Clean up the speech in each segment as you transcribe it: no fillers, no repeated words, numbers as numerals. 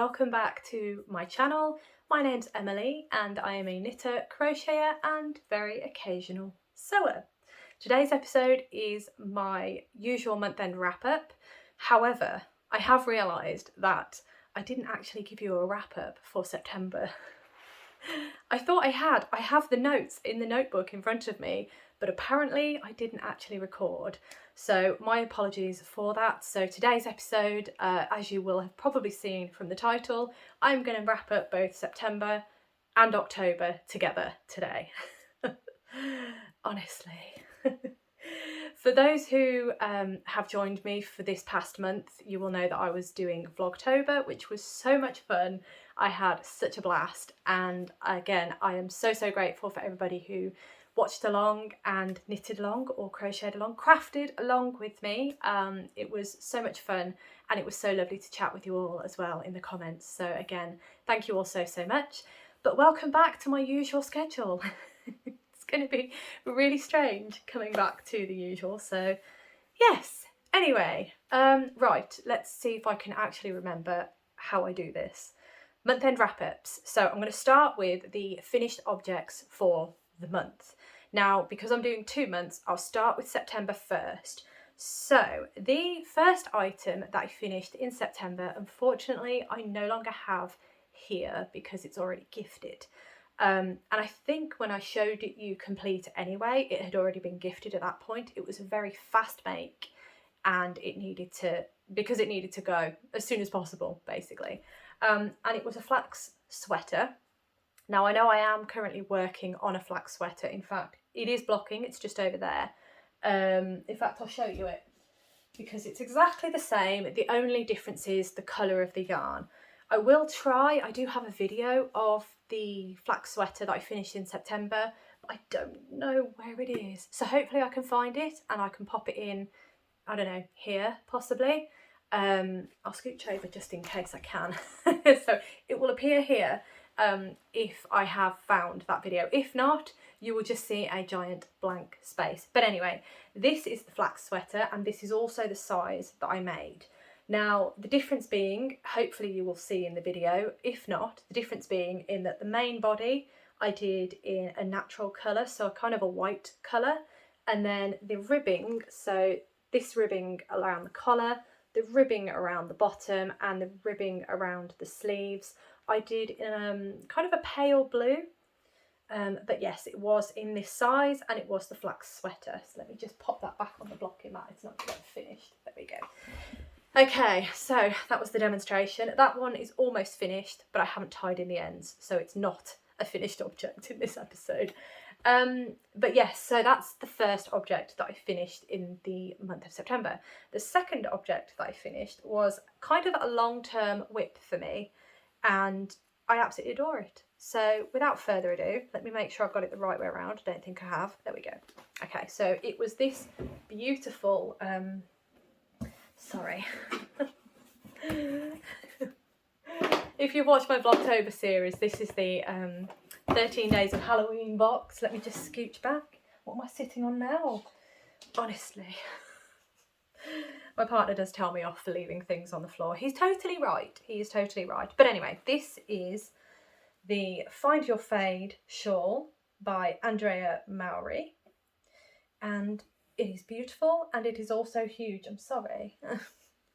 welcome back to my channel. My name's Emily and I am a knitter, crocheter and very occasional sewer. Today's episode is my usual month-end wrap-up. However, I have realised that I didn't actually give you a wrap-up for September. I thought I had. I have the notes in the notebook in front of me, but apparently I didn't actually record. So my apologies for that. So today's episode, as you will have probably seen from the title, I'm going to wrap up both September and October together today. Honestly. For those who have joined me for this past month, you will know that I was doing Vlogtober, which was so much fun. I had such a blast, and again, I am so grateful for everybody who watched along and knitted along or crocheted along, crafted along with me. It was so much fun, and it was so lovely to chat with you all as well in the comments. So again, thank you all so much. But welcome back to my usual schedule. It's going to be really strange coming back to the usual. So yes, anyway, right, let's see if I can actually remember how I do this. Month-end wrap-ups. So I'm going to start with the finished objects for the month. Now, because I'm doing 2 months, I'll start with September first. So the first item that I finished in September, unfortunately, I no longer have here because it's already gifted. And I think when I showed it you complete anyway, it had already been gifted at that point. It was a very fast make, and it needed to go as soon as possible, basically. And it was a flax sweater. Now, I know I am currently working on a flax sweater. In fact, it is blocking. It's just over there. In fact, I'll show you it because it's exactly the same. The only difference is the colour of the yarn. I will try. I do have a video of the flax sweater that I finished in September. But I don't know where it is. So hopefully I can find it and I can pop it in, I don't know, here possibly. I'll scooch over just in case I can. So it will appear here if I have found that video. If not, you will just see a giant blank space. But anyway, this is the flax sweater, and this is also the size that I made. Now, the difference being, hopefully you will see in the video, if not, the difference being in that the main body I did in a natural colour, so kind of a white colour, and then the ribbing, so this ribbing around the collar, the ribbing around the bottom and the ribbing around the sleeves, I did in kind of a pale blue. But yes, it was in this size and it was the flax sweater. So let me just pop that back on the blocking mat. It's not quite finished. There we go. Okay, so that was the demonstration. That one is almost finished, but I haven't tied in the ends, so it's not a finished object in this episode. But yes, so that's the first object that I finished in the month of September. The second object that I finished was kind of a long-term WIP for me, and I absolutely adore it. So without further ado, let me make sure I've got it the right way around. I don't think I have. There we go. Okay, so it was this beautiful, sorry. If you've watched my Vlogtober series, this is the 13 Days of Halloween box. Let me just scooch back. What am I sitting on now? Honestly. My partner does tell me off for leaving things on the floor. He's totally right. He is totally right. But anyway, this is the Find Your Fade shawl by Andrea Mowry. And it is beautiful, and it is also huge. I'm sorry.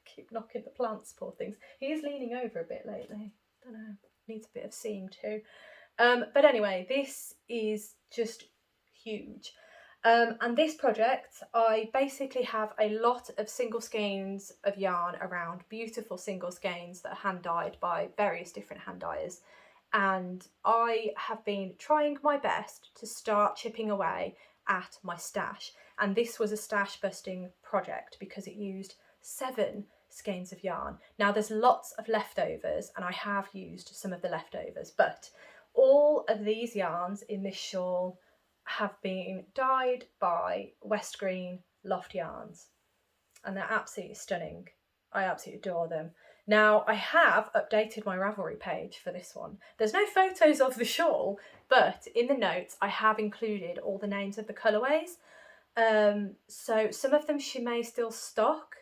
Keep knocking the plants, poor things. He is leaning over a bit lately. Don't know. Needs a bit of seeing too. But anyway, this is just huge. And this project, I basically have a lot of single skeins of yarn around, beautiful single skeins that are hand dyed by various different hand dyers. And I have been trying my best to start chipping away at my stash. And this was a stash busting project because it used 7 skeins of yarn. Now there's lots of leftovers, and I have used some of the leftovers, but all of these yarns in this shawl have been dyed by West Green Loft Yarns, and they're absolutely stunning. I absolutely adore them. Now, I have updated my Ravelry page for this one. There's no photos of the shawl, but in the notes I have included all the names of the colourways. So some of them she may still stock.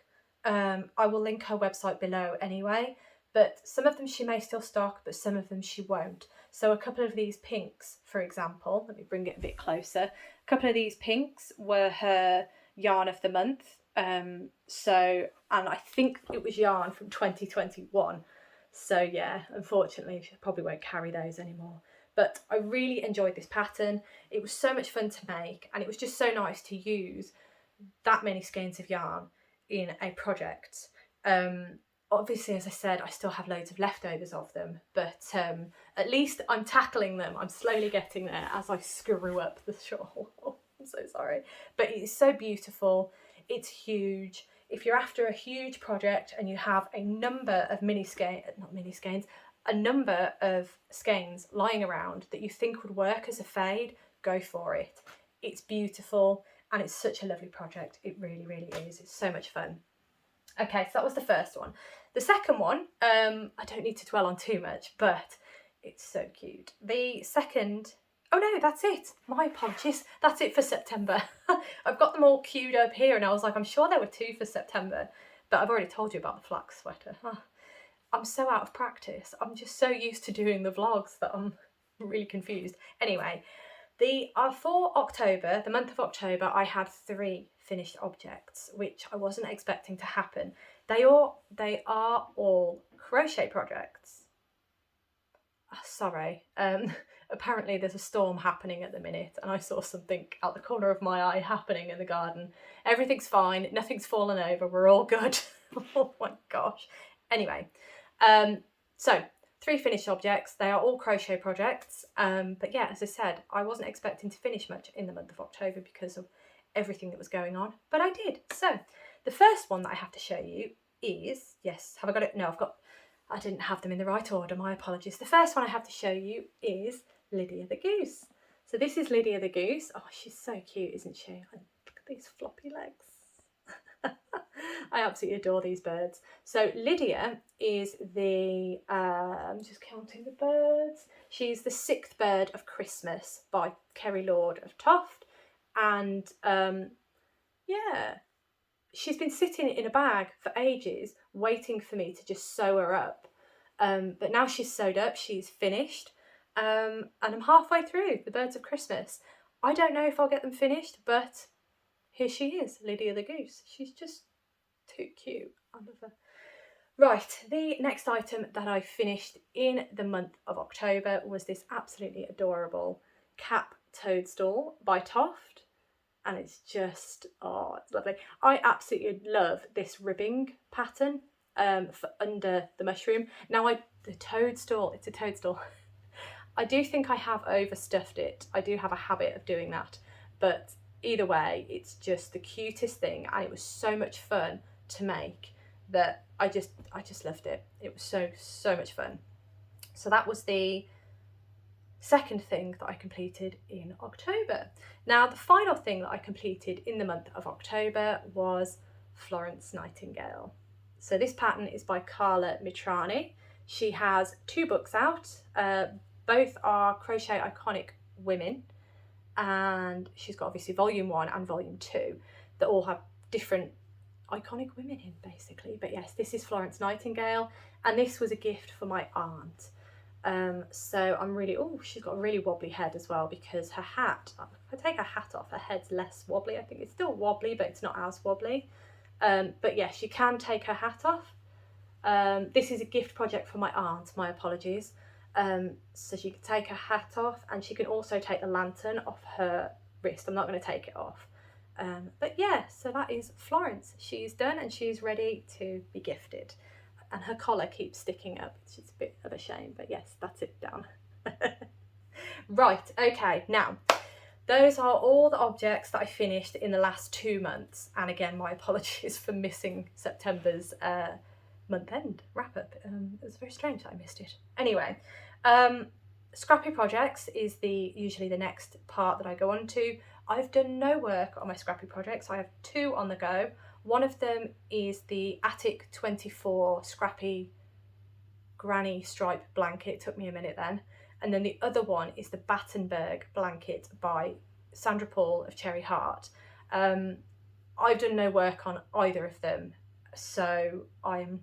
I will link her website below anyway, but some of them she may still stock, but some of them she won't. So a couple of these pinks, for example, let me bring it a bit closer. A couple of these pinks were her yarn of the month. And I think it was yarn from 2021. So yeah, unfortunately, she probably won't carry those anymore. But I really enjoyed this pattern. It was so much fun to make, and it was just so nice to use that many skeins of yarn in a project. Obviously, as I said, I still have loads of leftovers of them, but at least I'm tackling them. I'm slowly getting there as I screw up the shawl. I'm so sorry. But it's so beautiful. It's huge. If you're after a huge project and you have a number of a number of skeins lying around that you think would work as a fade, go for it. It's beautiful and it's such a lovely project. It really, really is. It's so much fun. Okay, so that was the first one. The second one, I don't need to dwell on too much, but it's so cute. The second, oh no, that's it. My apologies. That's it for September. I've got them all queued up here and I was like, I'm sure there were 2 for September, but I've already told you about the flax sweater. I'm so out of practice. I'm just so used to doing the vlogs that I'm really confused. Anyway, for October, the month of October, I had 3 finished objects, which I wasn't expecting to happen. They are all crochet projects. Sorry. Apparently there's a storm happening at the minute and I saw something out the corner of my eye happening in the garden. Everything's fine. Nothing's fallen over. We're all good. Oh my gosh. Anyway, so 3 finished objects. They are all crochet projects. But yeah, as I said, I wasn't expecting to finish much in the month of October because of everything that was going on, but I did. So the first one that I have to show you is, yes, have I got it? No, I didn't have them in the right order. My apologies. The first one I have to show you is Lydia the Goose. So this is Lydia the Goose. Oh, she's so cute, isn't she? Look at these floppy legs. I absolutely adore these birds. So Lydia is I'm just counting the birds. She's the 6th bird of Christmas by Kerry Lord of Toft. And yeah, she's been sitting in a bag for ages waiting for me to just sew her up. But now she's sewed up, she's finished. And I'm halfway through the Birds of Christmas. I don't know if I'll get them finished, but here she is, Lydia the Goose. She's just too cute. I love her. Right, the next item that I finished in the month of October was this absolutely adorable cap toadstool by Toft. And it's just, oh, it's lovely. I absolutely love this ribbing pattern for under the mushroom. Now, it's a toadstool. I do think I have overstuffed it. I do have a habit of doing that. But either way, it's just the cutest thing. And it was so much fun to make that I just loved it. It was so much fun. So that was the second thing that I completed in October. Now, the final thing that I completed in the month of October was Florence Nightingale. So this pattern is by Carla Mitrani. She has 2 books out. Both are Crochet Iconic Women, and she's got obviously volume 1 and volume 2 that all have different iconic women in, basically. But yes, this is Florence Nightingale, and this was a gift for my aunt. So I'm really, she's got a really wobbly head as well, because her hat, if I take her hat off, her head's less wobbly. I think it's still wobbly, but it's not as wobbly. But yes, you can take her hat off. This is a gift project for my aunt, my apologies. So she can take her hat off, and she can also take the lantern off her wrist. I'm not going to take it off. But yeah, so that is Florence. She's done and she's ready to be gifted. And her collar keeps sticking up. It's just a bit of a shame, but yes, that's it done. Right, okay, now, those are all the objects that I finished in the last 2 months. And again, my apologies for missing September's month end wrap up. It was very strange that I missed it. Anyway, scrappy projects is usually the next part that I go on to. I've done no work on my scrappy projects. I have 2 on the go. One of them is the Attic 24 Scrappy Granny Stripe blanket. It took me a minute then. And then the other one is the Battenberg blanket by Sandra Paul of Cherry Heart. I've done no work on either of them, so I'm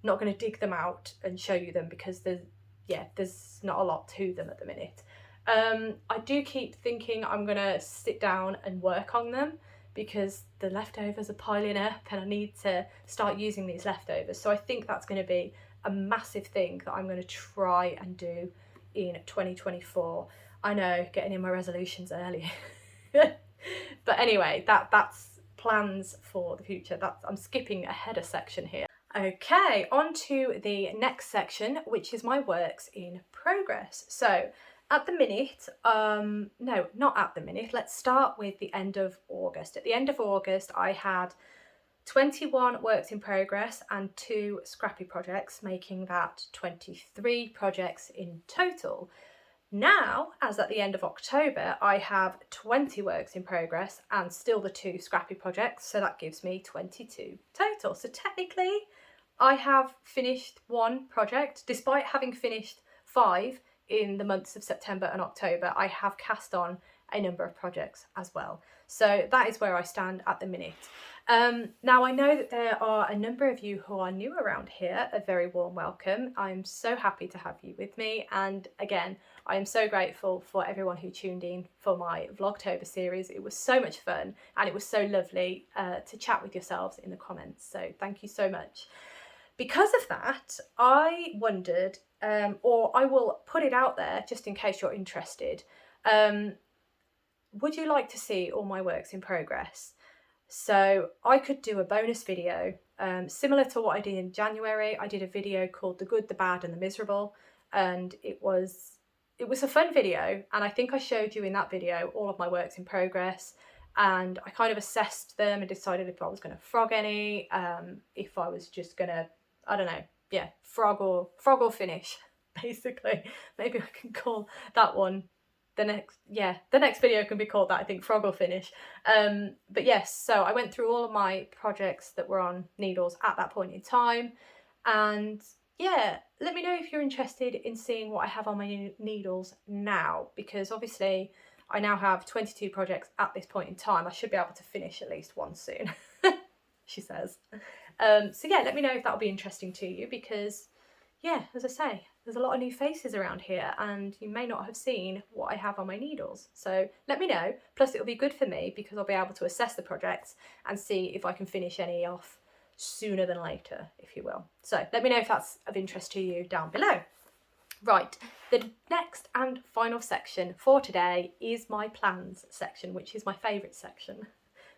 not going to dig them out and show you them because there's not a lot to them at the minute. I do keep thinking I'm going to sit down and work on them because the leftovers are piling up and I need to start using these leftovers. So I think that's going to be a massive thing that I'm going to try and do in 2024. I know, getting in my resolutions early. But anyway, that's plans for the future. I'm skipping a header section here. Okay, on to the next section, which is my works in progress. So at the minute, no, not at the minute, let's start with the end of August. At the end of August, I had 21 works in progress and 2 scrappy projects, making that 23 projects in total. Now, as at the end of October, I have 20 works in progress and still the 2 scrappy projects, so that gives me 22 total. So technically, I have finished 1 project. Despite having finished 5 in the months of September and October, I have cast on a number of projects as well. So that is where I stand at the minute. Now I know that there are a number of you who are new around here. A very warm welcome. I'm so happy to have you with me, and again, I am so grateful for everyone who tuned in for my Vlogtober series. It was so much fun and it was so lovely to chat with yourselves in the comments, so thank you so much. Because of that, I wondered, or I will put it out there just in case you're interested, would you like to see all my works in progress? So I could do a bonus video, similar to what I did in January. I did a video called The Good, the Bad and the Miserable, and it was a fun video, and I think I showed you in that video all of my works in progress, and I kind of assessed them and decided if I was going to frog any, if I was just going to, I don't know, yeah, frog or finish, basically. Maybe I can call that one the next video can be called that, I think, frog or finish. But yes, so I went through all of my projects that were on needles at that point in time, and yeah, let me know if you're interested in seeing what I have on my needles now, because obviously I now have 22 projects at this point in time. I should be able to finish at least one soon, she says. So yeah, let me know if that'll be interesting to you, because yeah, as I say, there's a lot of new faces around here and you may not have seen what I have on my needles. So let me know. Plus it'll be good for me because I'll be able to assess the projects and see if I can finish any off sooner than later, if you will. So let me know if that's of interest to you down below. Right, the next and final section for today is my plans section, which is my favourite section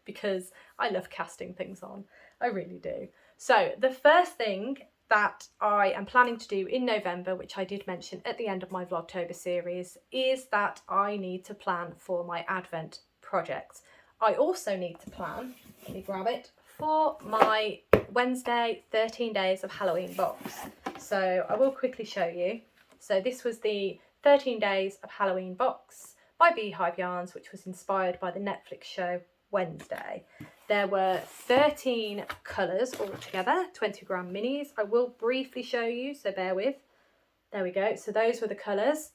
because I love casting things on. I really do. So the first thing that I am planning to do in November, which I did mention at the end of my Vlogtober series, is that I need to plan for my Advent projects. I also need to plan, let me grab it, for my Wednesday 13 Days of Halloween box. So I will quickly show you. So this was the 13 Days of Halloween box by Beehive Yarns, which was inspired by the Netflix show Wednesday. There were 13 colours altogether, 20-gram minis. I will briefly show you, so bear with. There we go. So those were the colours,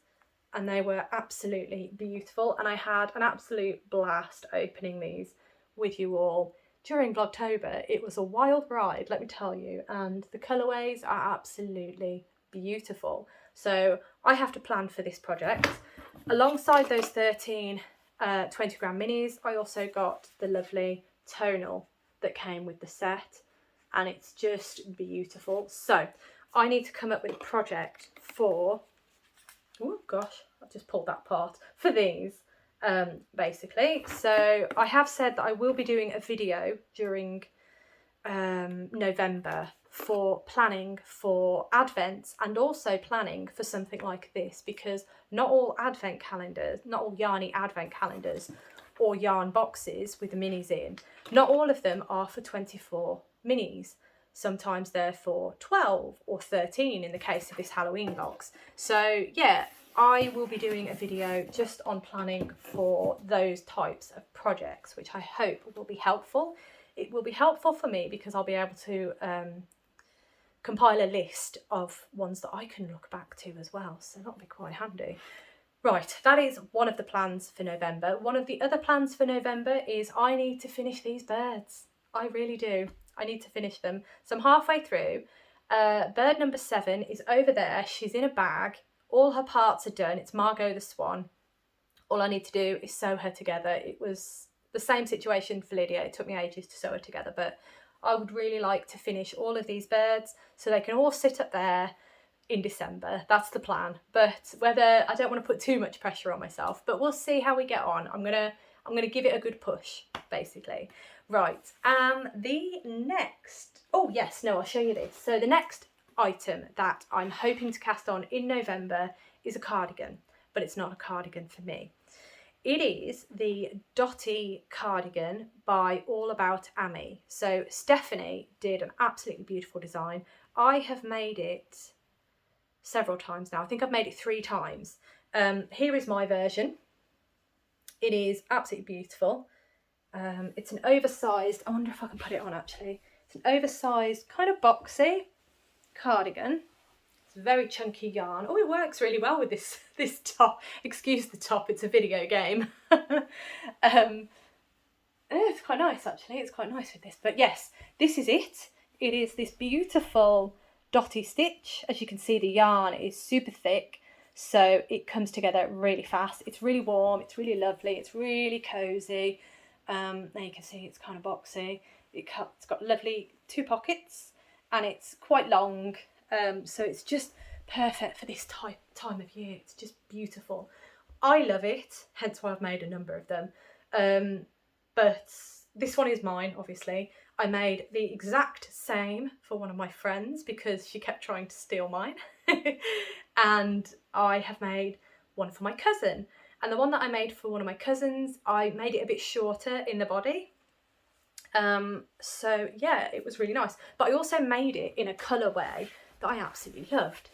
and they were absolutely beautiful. And I had an absolute blast opening these with you all during Vlogtober. It was a wild ride, let me tell you, and the colourways are absolutely beautiful. So I have to plan for this project. Alongside those 13 20-gram minis, I also got the lovely tonal that came with the set, and it's just beautiful. So I need to come up with a project for, oh gosh, I've just pulled that part, for these basically. So I have said that I will be doing a video during November for planning for Advents and also planning for something like this, because not all advent calendars, not all yarny advent calendars or yarn boxes with the minis in, not all of them are for 24 minis. Sometimes they're for 12 or 13 in the case of this Halloween box. So yeah, I will be doing a video just on planning for those types of projects, which I hope will be helpful. It will be helpful for me because I'll be able to compile a list of ones that I can look back to as well, so that'll be quite handy. Right, that is one of the plans for November. One of the other plans for November is I need to finish these birds. I really do. I need to finish them. So I'm halfway through, Bird number 7 is over there. She's in a bag. All her parts are done. It's Margot the Swan. All I need to do is sew her together. It was the same situation for Lydia. It took me ages to sew her together, but I would really like to finish all of these birds so they can all sit up there in December. That's the plan. But whether, I don't want to put too much pressure on myself, but we'll see how we get on. I'm gonna give it a good push, basically. Right, the next, oh yes, no, I'll show you this. So the next item that I'm hoping to cast on in November is a cardigan, but it's not a cardigan for me. It is the Dotty Cardigan by All About Amy. So Stephanie did an absolutely beautiful design. I have made it several times now. I think I've made it 3 times. Here is my version. It is absolutely beautiful. It's an oversized, I wonder if I can put it on actually. It's an oversized, kind of boxy cardigan. It's a very chunky yarn. Oh, it works really well with this top. Excuse the top, it's a video game. It's quite nice actually, it's quite nice with this. But yes, this is it. It is this beautiful dotty stitch. As you can see, the yarn is super thick, so it comes together really fast. It's really warm, it's really lovely, it's really cozy. There you can see it's kind of boxy. It's got lovely 2 pockets and it's quite long, so it's just perfect for this time of year. It's just beautiful. I love it, hence why I've made a number of them. But this one is mine, obviously. I made the exact same for one of my friends because she kept trying to steal mine. And I have made one for my cousin. And the one that I made for one of my cousins, I made it a bit shorter in the body. So yeah, it was really nice. But I also made it in a colourway that I absolutely loved.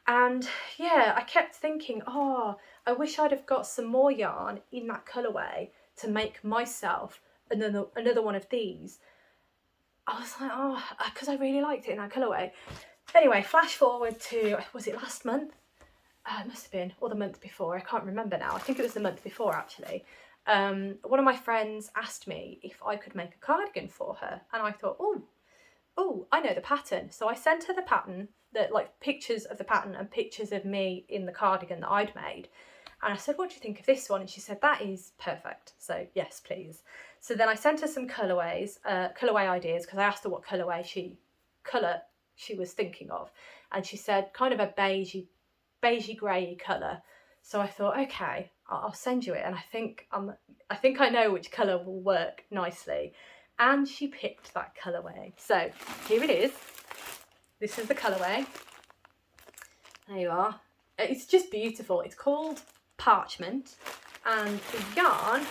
And yeah, I kept thinking, oh, I wish I'd have got some more yarn in that colourway to make myself another one of these. I was like, oh, because I really liked it in that colourway. Anyway, flash forward to, was it last month? It must have been, or the month before, I can't remember now. I think it was the month before actually. One of my friends asked me if I could make a cardigan for her, and I thought, oh, I know the pattern. So I sent her the pattern, like pictures of the pattern and pictures of me in the cardigan that I'd made. And I said, what do you think of this one? And she said, that is perfect. So yes, please. So then I sent her some colourway ideas, because I asked her what colour she was thinking of. And she said kind of a beigey grey colour. So I thought, okay, I'll send you it. And I think I know which colour will work nicely. And she picked that colourway. So here it is. This is the colourway. There you are. It's just beautiful. It's called Parchment. And the yarn,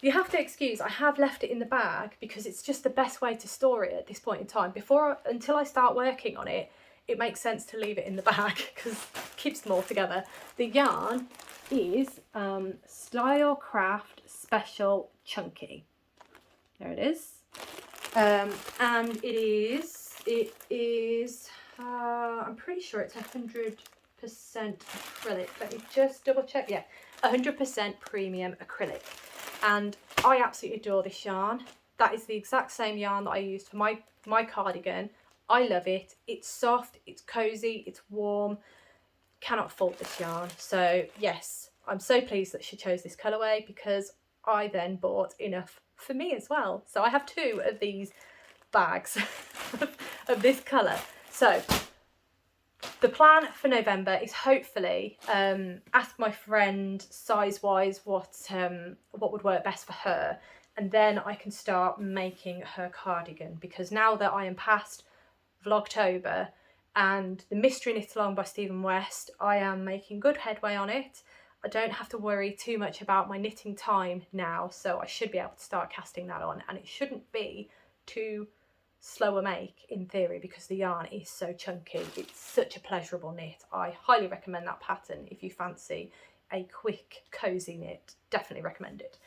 you have to excuse, I have left it in the bag because it's just the best way to store it at this point in time. Until I start working on it, it makes sense to leave it in the bag because it keeps them all together. The yarn is Style Craft Special Chunky. There it is. And it is I'm pretty sure it's 100% acrylic. Let me just double check. Yeah, 100% premium acrylic. And I absolutely adore this yarn. That is the exact same yarn that I used for my cardigan. I love it. It's soft, it's cozy, it's warm. Cannot fault this yarn. So yes, I'm so pleased that she chose this colourway because I then bought enough for me as well. So I have 2 of these bags of this colour. So the plan for November is hopefully ask my friend size-wise what would work best for her, and then I can start making her cardigan, because now that I am past Vlogtober and the Mystery Knit Along by Stephen West, I am making good headway on it. I don't have to worry too much about my knitting time now, so I should be able to start casting that on, and it shouldn't be too slow a make in theory because the yarn is so chunky. It's such a pleasurable knit. I highly recommend that pattern if you fancy a quick cozy knit. Definitely recommend it.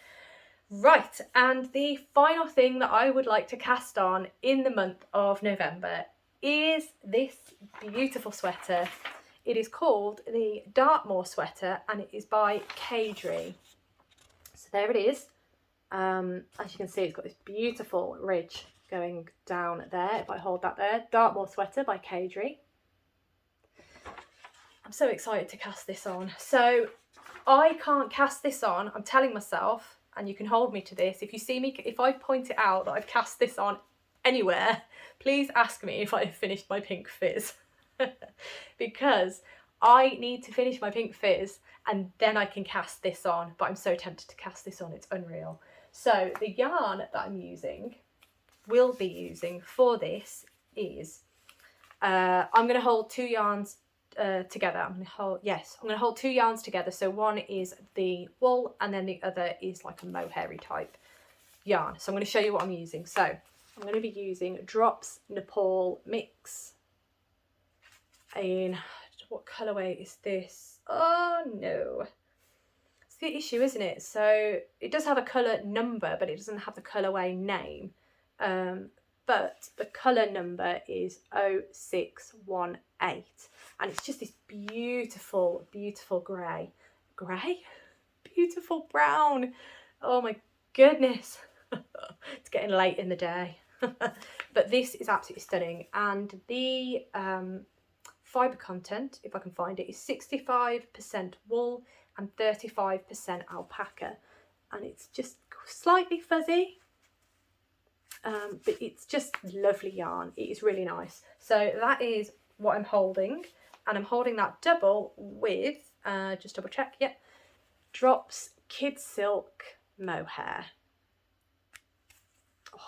Right, and the final thing that I would like to cast on in the month of November is this beautiful sweater. It is called the Dartmoor Sweater and it is by Kadri. So there it is. As you can see, it's got this beautiful ridge going down there, if I hold that there. Dartmoor Sweater by Kadri. I'm so excited to cast this on. So I can't cast this on, I'm telling myself, and you can hold me to this, if you see me, if I point it out that I've cast this on anywhere, please ask me if I've finished my pink fizz. Because I need to finish my pink fizz and then I can cast this on, but I'm so tempted to cast this on, it's unreal. So the yarn that I'm will be using for this is, I'm going to hold two yarns together. I'm going to hold two yarns together. So one is the wool and then the other is like a mohairy type yarn. So I'm going to show you what I'm using. So I'm going to be using Drops Nepal Mix in, what colourway is this? Oh no. It's the issue, isn't it? So it does have a colour number, but it doesn't have the colourway name. But the colour number is 0618 and it's just this beautiful, beautiful grey. Beautiful brown. Oh my goodness. It's getting late in the day. But this is absolutely stunning, and the fibre content, if I can find it, is 65% wool and 35% alpaca, and it's just slightly fuzzy. But it's just lovely yarn. It is really nice. So that is what I'm holding, and I'm holding that double with, just double check, yep, Drops Kid Silk Mohair. Oh,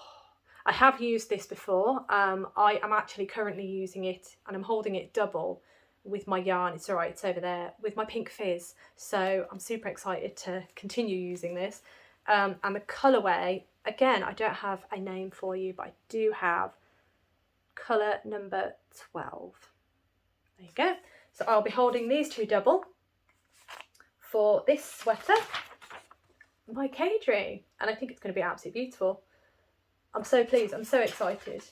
I have used this before. I am actually currently using it, and I'm holding it double with my yarn. It's all right, it's over there, with my pink fizz. So I'm super excited to continue using this. And the colourway, again, I don't have a name for you, but I do have colour number 12. There you go. So I'll be holding these two double for this sweater by Kadri, and I think it's going to be absolutely beautiful. I'm so pleased. I'm so excited.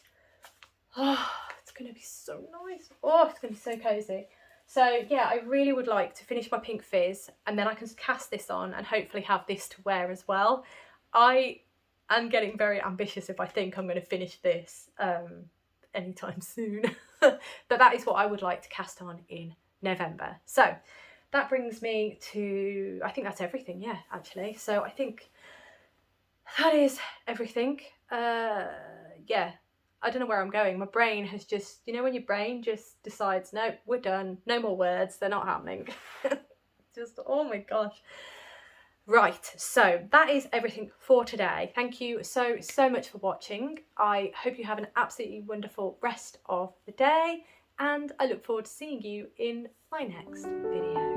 Oh, it's going to be so nice. Oh, it's going to be so cosy. So yeah, I really would like to finish my pink fizz, and then I can cast this on and hopefully have this to wear as well. I am getting very ambitious if I think I'm going to finish this anytime soon. But that is what I would like to cast on in November. So that brings me to, I think that's everything, yeah, actually. So I think that is everything. Yeah, I don't know where I'm going. My brain has just, you know when your brain just decides, no, we're done, no more words, they're not happening. Just, oh my gosh. Right, so that is everything for today. Thank you so much for watching. I hope you have an absolutely wonderful rest of the day, and I look forward to seeing you in my next video.